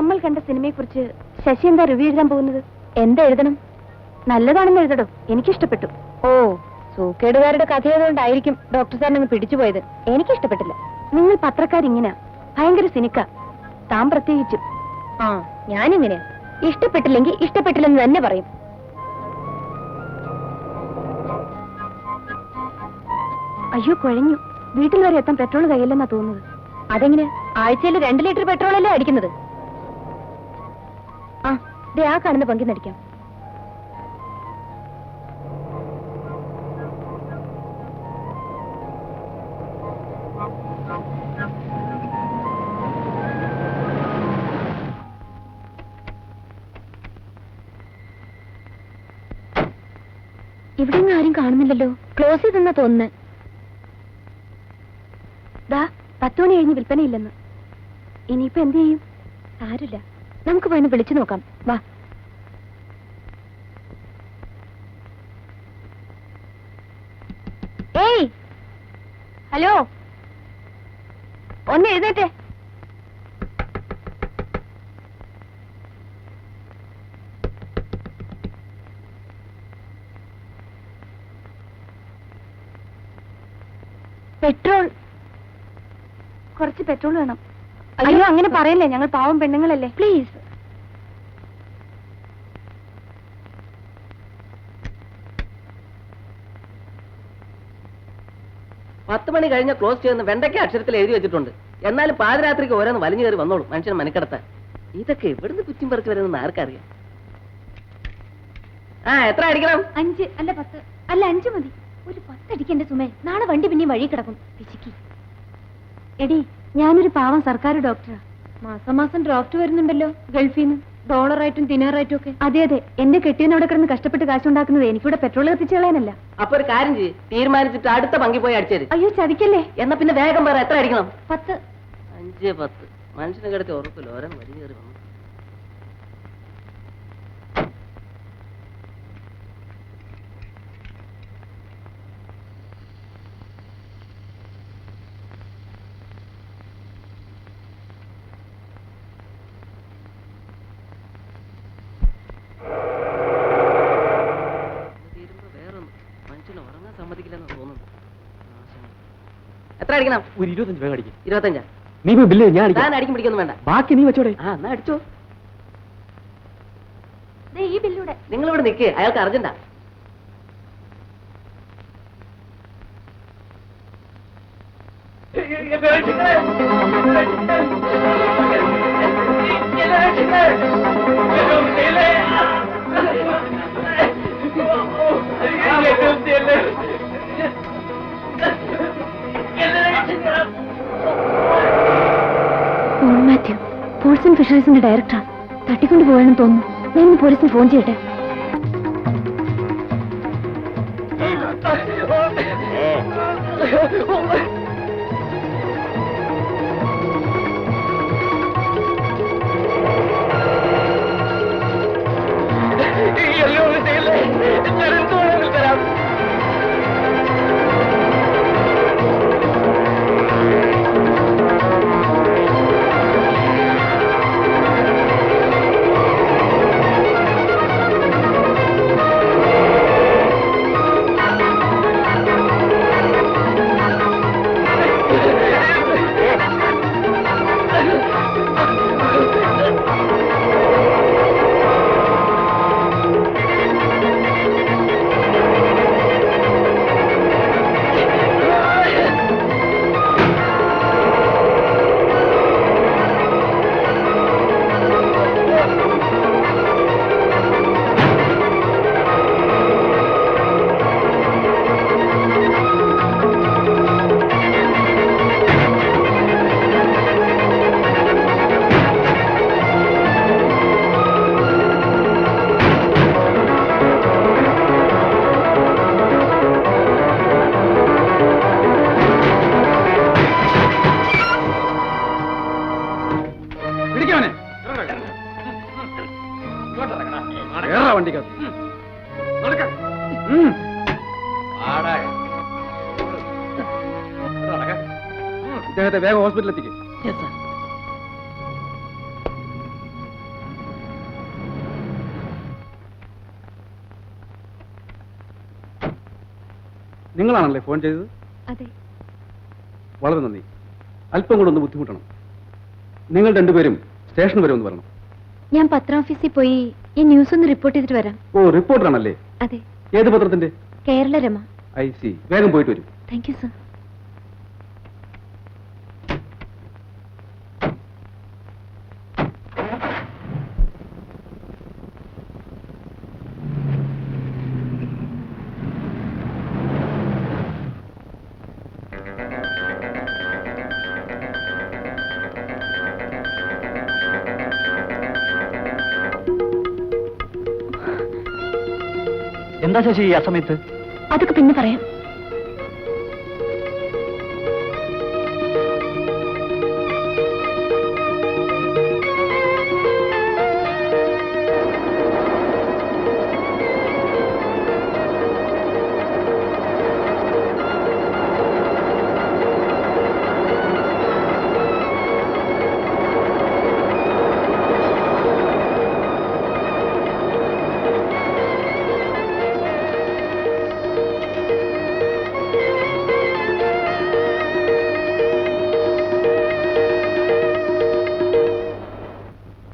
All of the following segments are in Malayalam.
നമ്മൾ കണ്ട സിനിമയെക്കുറിച്ച് ശശി എന്താ റിവ്യൂ എഴുതാൻ പോകുന്നത്? എന്താ എഴുതണം? നല്ലതാണെന്ന് എഴുതടോ. എനിക്കിഷ്ടപ്പെട്ടു. ഓ, സൂക്കേടുകാരുടെ കഥയായതുകൊണ്ടായിരിക്കും ഡോക്ടർ സാറിനെ പിടിച്ചുപോയത്. എനിക്കിഷ്ടപ്പെട്ടില്ല. നിങ്ങൾ പത്രക്കാരിങ്ങനെ ഭയങ്കര സിനിക്ക, താൻ പ്രത്യേകിച്ചും. ആ, ഞാനിങ്ങനെ ഇഷ്ടപ്പെട്ടില്ലെങ്കിൽ ഇഷ്ടപ്പെട്ടില്ലെന്ന് തന്നെ പറയും. അയ്യോ, കുഴഞ്ഞു. വീട്ടിൽ വരെ എത്താൻ പെട്രോൾ കയ്യില്ലെന്നാ തോന്നുന്നത്. അതെങ്ങനെ? ആഴ്ചയിൽ 2 ലിറ്റർ പെട്രോളല്ലേ അടിക്കുന്നത്? ആ, ദേ ആ കാണുന്ന പങ്കിന്നടിക്കാം. ഇവിടെ ആരും കാണുന്നില്ലല്ലോ. ക്ലോസ് ചെയ്തെന്നാ തോന്നുന്നത്. ദാ 10 മണി കഴിഞ്ഞ് വിൽപ്പനയില്ലെന്ന്. ഇനിയിപ്പോ എന്ത് ചെയ്യും? ആരില്ല, നമുക്ക് പോയി വിളിച്ചു നോക്കാം. വാ. ഏയ്, ഹലോ, ഒന്ന് എഴുന്നേറ്റേ. പെട്രോൾ, കുറച്ച് പെട്രോൾ വേണം. അയ്യോ, അങ്ങനെ പറയല്ലേ, ഞങ്ങൾ പാവം പെണ്ണുങ്ങളല്ലേ. പ്ലീസ്. പത്ത് മണി കഴിഞ്ഞ ക്ലോസ് ചെയ്യുന്ന വെണ്ടയ്ക്ക അക്ഷരത്തിൽ എഴുതി വെച്ചിട്ടുണ്ട്. എന്നാലും പാതിരാത്രിക്ക് ഓരോന്ന് വലിഞ്ഞു കയറി വന്നോളൂ മനുഷ്യൻ മനക്കെടുത്താൻ. ഇതൊക്കെ ഇവിടുന്ന് കുറ്റിം പറിച്ച് വരുന്ന ആർക്കറിയാം. ആ, എത്ര അടിക്കണം? 5 അല്ല 10 അല്ല 5 മതി. ഒരു 10 അടിക്കണ്ടേ സുമേ? നാളെ വണ്ടി പിന്നെയും വഴി കിടക്കും. പിശുക്കി. എടി, ഞാനൊരു പാവം സർക്കാർ ഡോക്ടറാ. മാസം മാസം ഡ്രാഫ്റ്റ് വരുന്നുണ്ടല്ലോ ഗൾഫിൽ നിന്ന്, ഡോളറായിട്ടും ദിനാറായിട്ടും ഒക്കെ. അതെ അതെ, എന്റെ കെട്ടിയനവിടെ കിടന്ന് കഷ്ടപ്പെട്ട് കാശുണ്ടാക്കുന്നത് എനിക്കിവിടെ പെട്രോൾ കത്തിച്ചു കളയാനല്ല. അപ്പൊ ഒരു കാര്യം ചെയ്യ്, തീരുമാനിച്ചിട്ട് അടുത്ത പങ്കി പോയി അടിച്ചേര്. അയ്യോ, ചതിക്കല്ലേ. എന്നാ പിന്നെ വേഗം പറ, എത്ര അടിക്കണം? 10. 5, 10. മനുഷ്യനെ കിടത്തി ഉറപ്പില്ല, ഓരോ വലിഞ്ഞു കയറി വന്നു. എത്ര അടിക്കണം? ഒരു 25 വേഗം അടിക്കും. 25. നീ ബില്ല് ഞാൻ ഞാൻ അടിക്കും പിടിക്കൊന്നും വേണ്ട. ബാക്കി നീ വെച്ചോടെ. ആ, എന്നാ അടിച്ചോ. ഈ ബില്ലൂടെ. നിങ്ങൾ ഇവിടെ നിൽക്ക്, അയാൾക്ക് അർജന്റാ. മാത്യു, പോൾസ് ആൻഡ് ഫിഷറീസിന്റെ ഡയറക്ടറാ. തട്ടിക്കൊണ്ട് പോയെന്ന് തോന്നുന്നു. ഞാൻ ഇന്ന് പോലീസിന് ഫോൺ ചെയ്യട്ടെ. ഇദ്ദേഹത്തെ വേഗം ഹോസ്പിറ്റലിൽ എത്തിക്കും. നിങ്ങളാണല്ലേ ഫോൺ ചെയ്തത്? അതെ. വളരെ നന്ദി. അല്പം കൂടെ ഒന്ന് ബുദ്ധിമുട്ടണം. നിങ്ങൾ രണ്ടുപേരും സ്റ്റേഷൻ വരെ ഒന്ന് വരണം. ഞാൻ പത്രാഫീസിൽ പോയി ഈ ന്യൂസ് ഒന്ന് റിപ്പോർട്ട് ചെയ്തിട്ട് വരാം. ഓ, റിപ്പോർട്ടറാണല്ലേ? അതെ. ഏത് പത്രത്തിന്റെ? കേരള രമ. I see. വേഗം പോയിട്ട് വരും. Thank you sir. എന്താ ശശി ഈ അസമയത്ത്? അതൊക്കെ പിന്നെ പറയാം.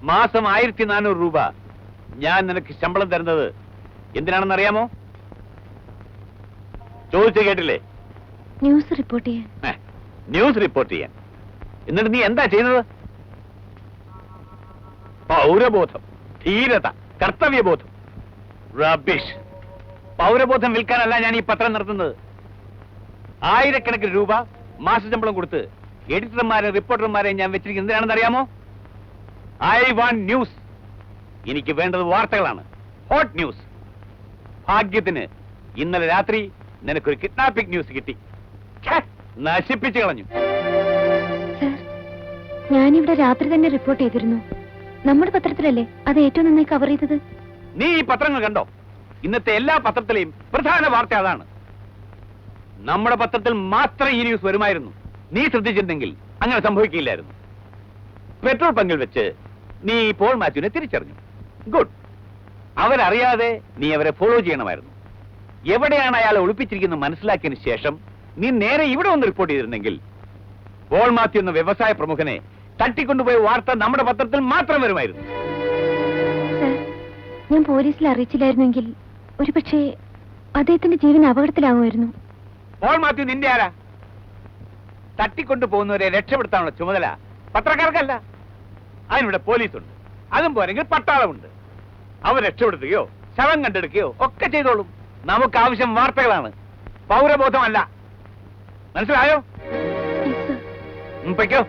മാസം 1400 രൂപ ഞാൻ നിനക്ക് ശമ്പളം തരുന്നത് എന്തിനാണെന്ന് അറിയാമോ? ചോദിച്ചു കേട്ടില്ലേ? ന്യൂസ് റിപ്പോർട്ട് ചെയ്യാൻ. ന്യൂസ് റിപ്പോർട്ട് ചെയ്യാൻ. എന്നിട്ട് നീ എന്താ ചെയ്യുന്നത്? പൗരബോധം, ധീരത, കർത്തവ്യബോധം. റബിഷ്. പൗരബോധം വിൽക്കാനല്ല ഞാൻ ഈ പത്രം നടത്തുന്നത്. ആയിരക്കണക്കിന് രൂപ മാസശമ്പളം കൊടുത്ത് എഡിറ്റർമാരെ റിപ്പോർട്ടർമാരെ ഞാൻ വെച്ചിരിക്കുന്നത് എന്തിനാണെന്ന് അറിയാമോ? I want news. എനിക്ക് വേണ്ടത് വാർത്തകളാണ്, ഹോട്ട് ന്യൂസ്. ഭാഗ്യത്തിന് ഇന്നലെ രാത്രി നിനക്കൊരു കിഡ്നാപ്പിംഗ് ന്യൂസ് കിട്ടി. നശിപ്പിച്ചു കളഞ്ഞു. സർ, ഞാനിവിടെ രാത്രി തന്നെ റിപ്പോർട്ട് ചെയ്തിരുന്നു. നമ്മുടെ പത്രത്തിലല്ലേ അത് ഏറ്റവും നന്നായി കവർ ചെയ്തത്? നീ ഈ പത്രങ്ങൾ കണ്ടോ? ഇന്നത്തെ എല്ലാ പത്രത്തിലെയും പ്രധാന വാർത്ത അതാണ്. നമ്മുടെ പത്രത്തിൽ മാത്രം ഈ ന്യൂസ് വരുമായിരുന്നു. നീ ശ്രദ്ധിച്ചിരുന്നെങ്കിൽ അങ്ങനെ സംഭവിക്കില്ലായിരുന്നു. പെട്രോൾ പങ്കിൽ വെച്ച് നീ പോൾ മാത്യുവിനെ തിരിച്ചറിഞ്ഞു. ഗുഡ്. അവരറിയാതെ നീ അവരെ ഫോളോ ചെയ്യണമായിരുന്നു. എവിടെയാണ് അയാളെ ഒളിപ്പിച്ചിരിക്കുന്നത് മനസ്സിലാക്കിയതിന് ശേഷം നീ നേരെ ഇവിടെ ഒന്ന് റിപ്പോർട്ട് ചെയ്തിരുന്നെങ്കിൽ പോൾ മാത്യു എന്ന വ്യവസായ പ്രമുഖനെ തട്ടിക്കൊണ്ടുപോയ വാർത്ത നമ്മുടെ പത്രത്തിൽ മാത്രം വരുമായിരുന്നു. സർ, ഞാൻ പോലീസിൽ അറിയിച്ചില്ലായിരുന്നെങ്കിൽ ഒരുപക്ഷെ അദ്ദേഹത്തിന്റെ ജീവൻ അപകടത്തിലാകുമായിരുന്നു. പോൾ മാത്യു നിന്റെ ആരാ? തട്ടിക്കൊണ്ടു പോകുന്നവരെ രക്ഷപ്പെടുത്താനുള്ള ചുമതല പത്രക്കാർക്കല്ല. അതിനിവിടെ പോലീസുണ്ട്. അതും പോരെങ്കിൽ പട്ടാളമുണ്ട്. അവർ രക്ഷപ്പെടുത്തുകയോ ശവം കണ്ടെടുക്കുകയോ ഒക്കെ ചെയ്തോളും. നമുക്ക് ആവശ്യം വാർത്തകളാണ്, പൗരബോധമല്ല. മനസ്സിലായോ? പൊയ്ക്കോ.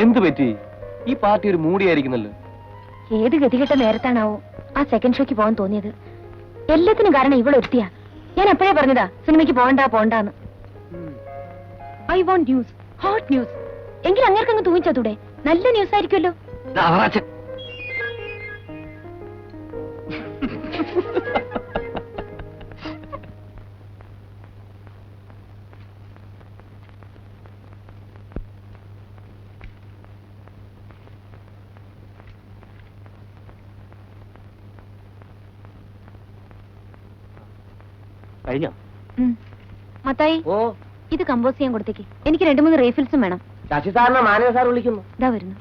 എന്ത് പറ്റി? ഈ പാർട്ടി ഒരു മൂടിയായിരിക്കുന്നല്ലോ. ഏത് ഗതികെട്ട നേരത്താണാവോ ആ സെക്കൻഡ് ഷോയ്ക്ക് പോകാൻ തോന്നിയത്? എല്ലാത്തിനും കാരണം ഇവളൊരുത്തിയാ. ഞാൻ എപ്പോഴേ പറഞ്ഞതാ സിനിമയ്ക്ക് പോണ്ടാന്ന്. I want news, hot news. എങ്കിൽ അങ്ങേർക്കങ്ങ് തൂങ്ങിച്ചതൂടെ? നല്ല ന്യൂസ് ആയിരിക്കുമല്ലോ. കഴിഞ്ഞോ? മത്തായി, ഓ, ഇത് കമ്പോസ് ചെയ്യാൻ കൊടുത്തേക്ക്. എനിക്ക് 2-3 റീഫിൽസും വേണം. ശശി സാറിനെ മാനവ സാർ വിളിക്കുന്നു. ഇതാ വരുന്നു.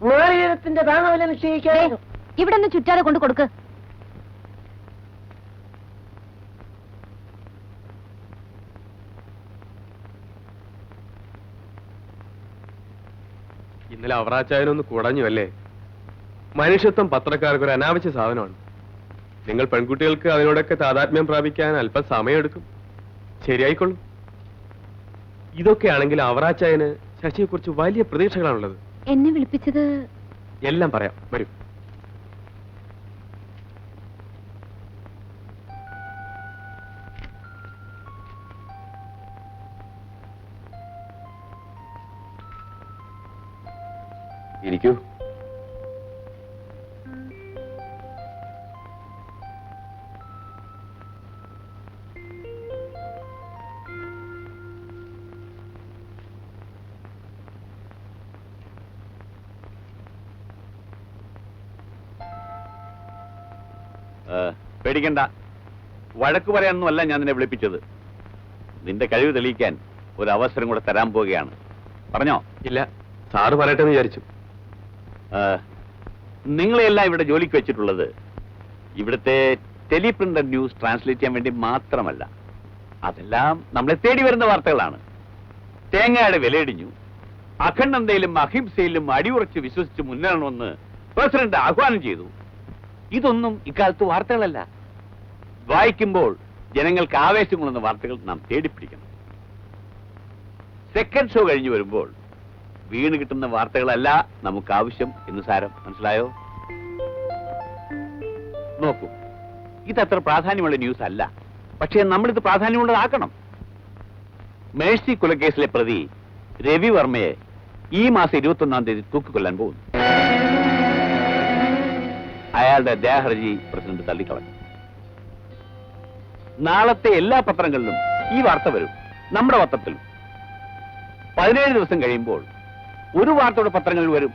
നാളികേരത്തിന്റെ താങ്ങവില നിശ്ചയിക്കാൻ ഇവിടെ ഒന്ന് ചുറ്റാതെ കൊണ്ട് കൊടുക്ക്. ഇന്നലെ അവറാച്ചായനൊന്ന് കുടഞ്ഞു അല്ലേ? മനുഷ്യത്വം പത്രക്കാർക്ക് ഒരു അനാവശ്യ സാധനമാണ്. നിങ്ങൾ പെൺകുട്ടികൾക്ക് അതിനോടൊക്കെ താതാത്മ്യം പ്രാപിക്കാൻ അല്പം സമയമെടുക്കും. ശരിയായിക്കൊള്ളും. ഇതൊക്കെയാണെങ്കിൽ അവറാച്ചായന് ശശിയെക്കുറിച്ച് വലിയ പ്രതീക്ഷകളാണുള്ളത്. എന്നെ വിളിപ്പിച്ചത് എല്ലാം പറയാം, വരൂ. ഇരിക്കൂ. പേടിക്കണ്ട, വഴക്ക് പറയാനൊന്നുമല്ല ഞാൻ നിന്നെ വിളിപ്പിച്ചത്. നിന്റെ കഴിവ് തെളിയിക്കാൻ ഒരു അവസരം കൂടെ തരാൻ പോവുകയാണ്. പറഞ്ഞോ? ഇല്ല, സാറ് പറയട്ടെ എന്ന് വിചാരിച്ചു. നിങ്ങളെല്ലാം ഇവിടെ ജോലിക്ക് വെച്ചിട്ടുള്ളത് ഇവിടുത്തെ ടെലിപ്രിന്റർ ന്യൂസ് ട്രാൻസ്ലേറ്റ് ചെയ്യാൻ വേണ്ടി മാത്രമല്ല. അതെല്ലാം നമ്മളെ തേടി വരുന്ന വാർത്തകളാണ്. തേങ്ങയുടെ വിലയിടിഞ്ഞു, അഖണ്ഡതയിലും അഹിംസയിലും അടിയുറച്ച് വിശ്വസിച്ച് മുന്നേറണമെന്ന് പ്രസിഡന്റ് ആഹ്വാനം ചെയ്തു. ഇതൊന്നും ഇക്കാലത്ത് വാർത്തകളല്ല. വായിക്കുമ്പോൾ ജനങ്ങൾക്ക് ആവേശം കൊള്ളുന്ന വാർത്തകൾ നാം തേടിപ്പിടിക്കണം. സെക്കൻഡ് ഷോ കഴിഞ്ഞു വരുമ്പോൾ വീണ് കിട്ടുന്ന വാർത്തകളല്ല നമുക്ക് ആവശ്യം എന്ന് സാരം. മനസ്സിലായോ? നോക്കൂ, ഇതത്ര പ്രാധാന്യമുള്ള ന്യൂസ് അല്ല, പക്ഷേ നമ്മളിത് പ്രാധാന്യമുള്ളതാക്കണം. മേഴ്സി കൊലക്കേസിലെ പ്രതി രവി വർമ്മയെ ഈ മാസം 21-ാം തീയതി തൂക്കിക്കൊല്ലാൻ പോകുന്നു. അയാളുടെ ദയാഹർജി പ്രസിഡന്റ് തള്ളിക്കളഞ്ഞു. നാളത്തെ എല്ലാ പത്രങ്ങളിലും ഈ വാർത്ത വരും, നമ്മുടെ പത്രത്തിലും. 17 ദിവസം കഴിയുമ്പോൾ ഒരു വാർത്തയുടെ പത്രങ്ങളിൽ വരും,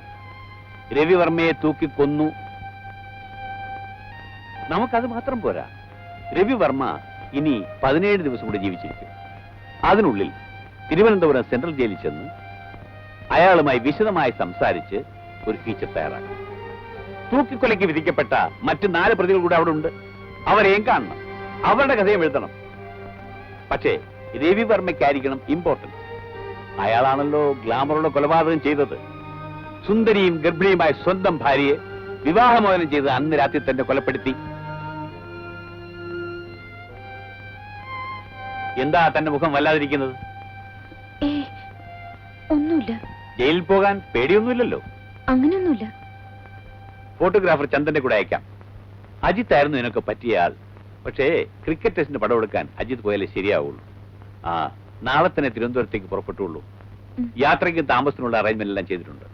രവിവർമ്മയെ തൂക്കിക്കൊന്നു. നമുക്കത് മാത്രം പോരാ. രവിവർമ്മ ഇനി 17 ദിവസം കൂടി ജീവിച്ചിരിക്കും. അതിനുള്ളിൽ തിരുവനന്തപുരം സെൻട്രൽ ജയിലിൽ ചെന്ന് അയാളുമായി വിശദമായി സംസാരിച്ച് ഒരു ഫീച്ചർ തയ്യാറാക്കും. തൂക്കിക്കൊലയ്ക്ക് വിധിക്കപ്പെട്ട മറ്റ് 4 പ്രതികൾ കൂടെ അവിടെ ഉണ്ട്. അവരെയും കാണണം, അവരുടെ കഥയും എഴുതണം. പക്ഷേ രവിവർമ്മയ്ക്കായിരിക്കണം ഇമ്പോർട്ടൻസ്. അയാളാണല്ലോ ഗ്ലാമറുള്ള കൊലപാതകം ചെയ്തത്. സുന്ദരിയും ഗർഭിണിയുമായ സ്വന്തം ഭാര്യയെ വിവാഹമോചനം ചെയ്ത് അന്ന് രാത്രി തന്നെ കൊലപ്പെടുത്തി. എന്താ തന്റെ മുഖം വല്ലാതിരിക്കുന്നത്? ഒന്നുമില്ല. ജയിലിൽ പോകാൻ പേടിയൊന്നുമില്ലല്ലോ? അങ്ങനെയൊന്നുമില്ല. ഫോട്ടോഗ്രാഫർ ചന്ദന്റെ കൂടെ അയക്കാം. അജിത്ത് ആയിരുന്നു നിനക്ക് പറ്റിയ ആൾ. പക്ഷേ ക്രിക്കറ്റ് ടെസ്റ്റിന് പടം എടുക്കാൻ അജിത്ത് പോയാലേ ശരിയാവുള്ളൂ. നാളെ തന്നെ തിരുവനന്തപുരത്തേക്ക് പുറപ്പെട്ടുള്ളൂ. യാത്രയ്ക്ക് താമസത്തിനുള്ള അറേഞ്ച്മെന്റ് എല്ലാം ചെയ്തിട്ടുണ്ട്.